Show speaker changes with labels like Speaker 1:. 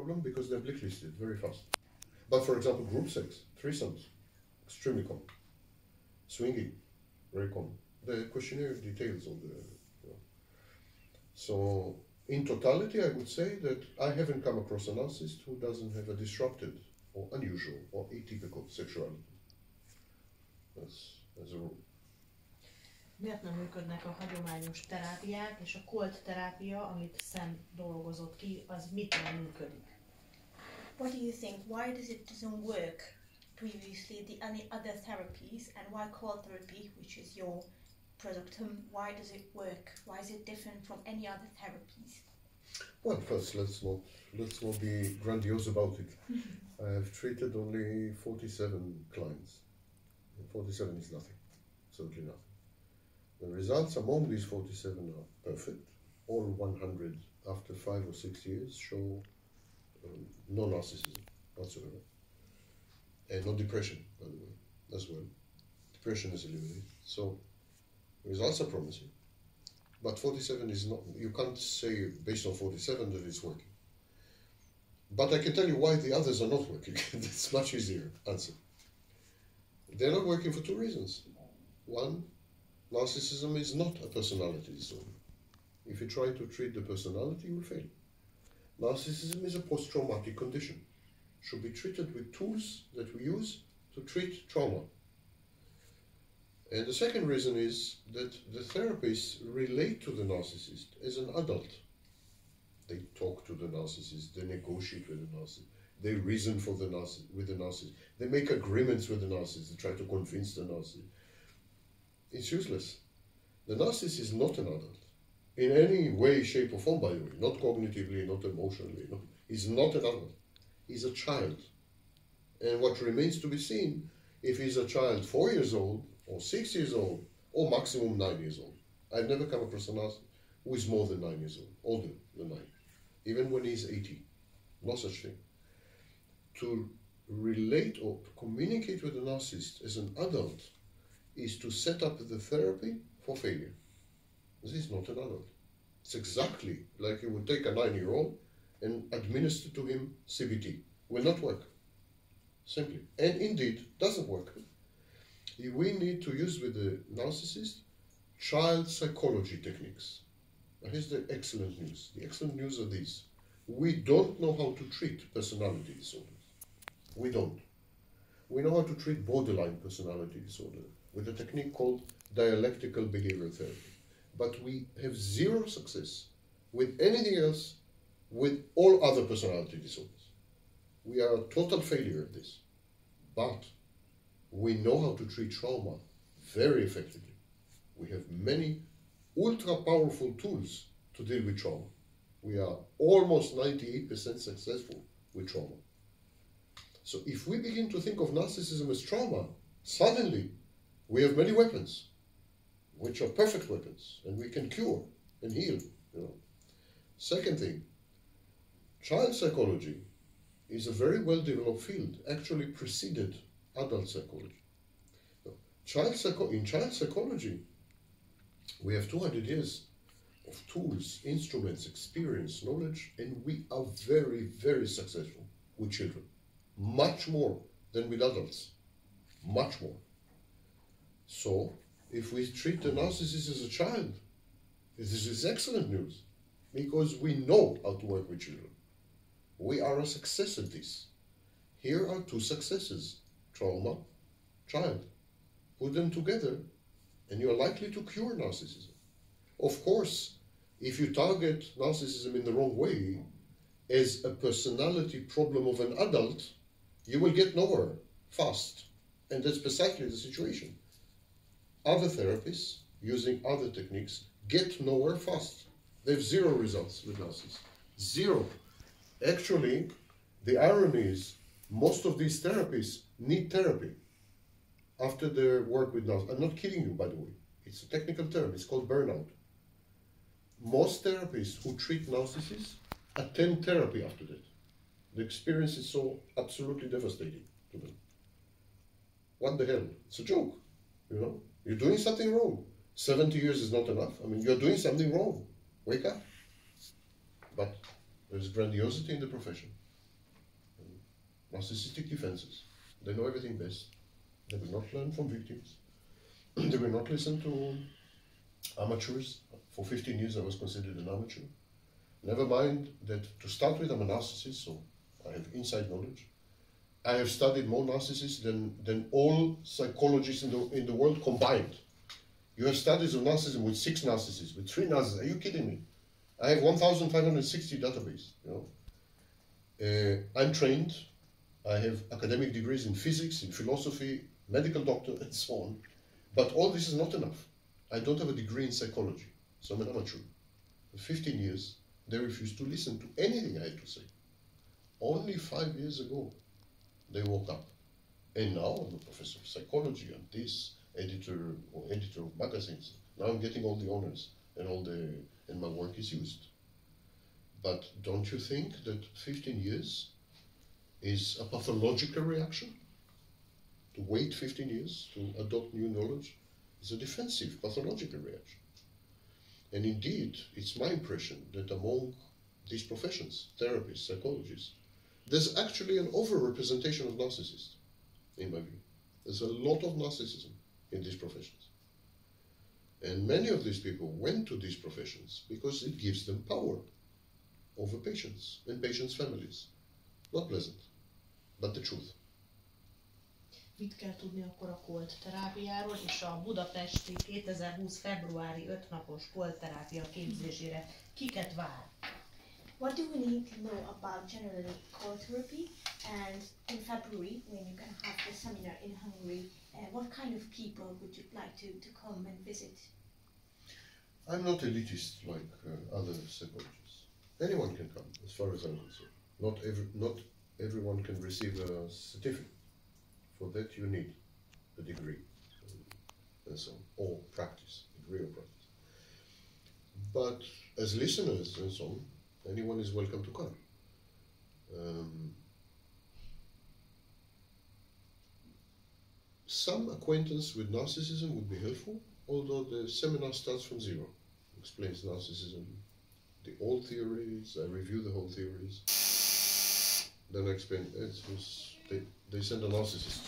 Speaker 1: problem because they're blacklisted very fast. But for example, group sex, threesomes, extremely common. Swinging, very common. The questionnaire details all the. So in totality, I would say that I haven't come across a narcissist who doesn't have a disrupted or unusual or atypical sexuality. That's a rule.
Speaker 2: Miért nem működnek a hagyományos terápiák, és a cold terápia, amit Sam dolgozott ki, az mitől működik?
Speaker 3: What do you think? Why does it doesn't work previously any other therapies, and why cold therapy, which is your product, why does it work? Why is it different from any other therapies?
Speaker 1: Well, first let's not be grandiose about it. I have treated only 47 clients. 47 is nothing, absolutely nothing. The results among these 47 are perfect. All 100 after 5 or 6 years show no narcissism whatsoever. And no depression, by the way, as well. Depression is eliminated. So results are promising. But 47 is not, you can't say based on 47 that it's working. But I can tell you why the others are not working. That's much easier answer. They're not working for two reasons. One, narcissism is not a personality disorder. If you try to treat the personality, you will fail. Narcissism is a post-traumatic condition. Should be treated with tools that we use to treat trauma. And the second reason is that the therapists relate to the narcissist as an adult. They talk to the narcissist, they negotiate with the narcissist, they reason with the narcissist, they make agreements with the narcissist, they try to convince the narcissist. It's useless. The narcissist is not an adult. In any way, shape or form, by the way, not cognitively, not emotionally, no. He's not an adult. He's a child. And what remains to be seen, if he's a child 4 years old, or 6 years old, or maximum 9 years old. I've never come across a narcissist who is more than 9 years old, older than 9, even when he's 80. No such thing. To relate or to communicate with a narcissist as an adult is to set up the therapy for failure. This is not an adult. It's exactly like you would take a 9-year-old and administer to him CBT. Will not work. Simply. And indeed, doesn't work. We need to use with the narcissist child psychology techniques. Now here's the excellent news. The excellent news are these. We don't know how to treat personality disorders. We don't. We know how to treat borderline personality disorder with a technique called dialectical behavioral therapy. But we have zero success with anything else with all other personality disorders. We are a total failure at this. But we know how to treat trauma very effectively. We have many ultra powerful tools to deal with trauma. We are almost 98% successful with trauma. So if we begin to think of narcissism as trauma, suddenly we have many weapons, which are perfect weapons, and we can cure and heal. Second thing, child psychology is a very well-developed field, actually preceded adult psychology. In child psychology, we have 200 years of tools, instruments, experience, knowledge, and we are very, very successful with children. Much more than with adults. Much more. So, if we treat the narcissist as a child, this is excellent news, because we know how to work with children. We are a success at this. Here are two successes. Trauma, child. Put them together and you are likely to cure narcissism. Of course, if you target narcissism in the wrong way, as a personality problem of an adult, you will get nowhere fast. And that's precisely the situation. Other therapists, using other techniques, get nowhere fast. They have zero results with narcissists. Zero. Actually, the irony is, most of these therapists need therapy after their work with narcissists. I'm not kidding you, by the way. It's a technical term. It's called burnout. Most therapists who treat narcissists attend therapy after that. The experience is so absolutely devastating to them. What the hell? It's a joke, You're doing something wrong. 70 years is not enough. I mean, you're doing something wrong. Wake up. But there's grandiosity in the profession. narcissistic defenses. They know everything best. They will not learn from victims. They will not listen to amateurs. For 15 years I was considered an amateur. Never mind that to start with I'm a narcissist, so I have inside knowledge. I have studied more narcissists than all psychologists in the world combined. You have studies of narcissism with 6 narcissists, with 3 narcissists. Are you kidding me? I have 1,560 database. You know, I'm trained. I have academic degrees in physics, in philosophy, medical doctor, and so on. But all this is not enough. I don't have a degree in psychology, so I'm an amateur. For 15 years, they refused to listen to anything I had to say. Only 5 years ago, they woke up. And now I'm a professor of psychology and this, editor of magazines. Now I'm getting all the honors and my work is used. But don't you think that 15 years is a pathological reaction? To wait 15 years to adopt new knowledge is a defensive, pathological reaction. And indeed, it's my impression that among these professions, therapists, psychologists, there's actually an overrepresentation of narcissists, in my view. There's a lot of narcissism in these professions. And many of these people went to these professions because it gives them power over patients and patients' families. Not pleasant, but the truth.
Speaker 2: Mit kell tudni akkor a kolt terápiáról és a budapesti 2020. februári 5 napos kolt terápia képzésére kiket vár?
Speaker 3: What do we need to know about generally cold therapy? And in February, when you're going to have the seminar in Hungary, what kind of people would you like to come and visit?
Speaker 1: I'm not elitist like other psychologists. Anyone can come, as far as I'm concerned. Not everyone can receive a certificate. For that you need a degree and so on, or practice, degree or practice. But as listeners and so on, anyone is welcome to come. Some acquaintance with narcissism would be helpful, although the seminar starts from zero. Explains narcissism, the old theories, I review the whole theories. Then I explain, they send a narcissist.